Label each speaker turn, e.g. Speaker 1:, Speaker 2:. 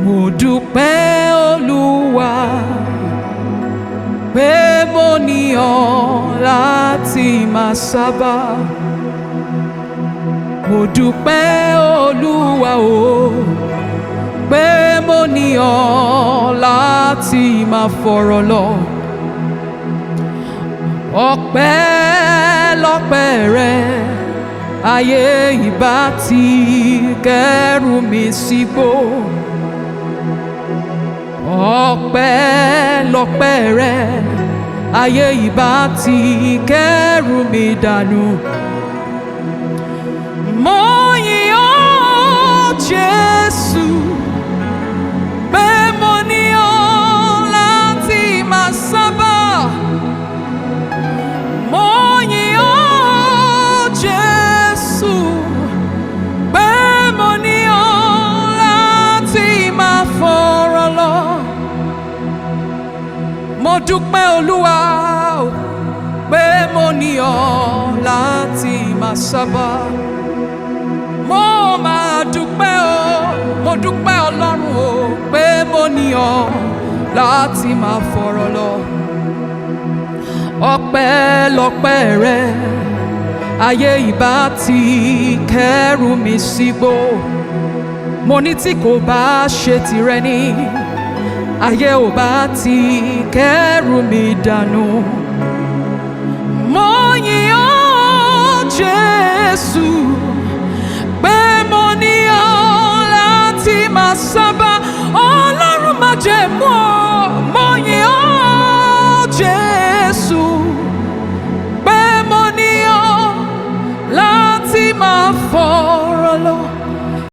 Speaker 1: Mo dúpẹ́ Olúwa pé mo ní ọ láti máa sábà. Mo dúpẹ́ Olúwa o pé mo ní ọ láti máa fọ̀rọ̀ lọ. Ọpẹ́lọpẹ́ rẹ ayé ìbá ti kẹ́rù mi sígbó. Ọpẹ́lọpẹ́ rẹ ayé ìbá ti kẹ́rù mi dànù. Mo yìn ọ́ Jésù pé mo ní ọ láti máa sábà. Mo yìn ọ́ Jésù pé mo ní ọ láti máa fọ̀rọ̀ lọ. Mo dúpẹ́ Olúwa pé mo ní ọ láti máa sábà. Mo máa dúpẹ́ o, mo dúpẹ́ Ọlọ́run o pé mo ní ọ láti máa fọ̀rọ̀ lọ. Ọpẹ́lọpẹ́ rẹ ayé ìbá ti kẹ́rù mi sígbó. Mo ní tí kò bá ṣe tìrẹ ni ayé ò bá ti kẹ́rù mi dànù. Mo yìn ọ́ Jésù pé mo ní ọ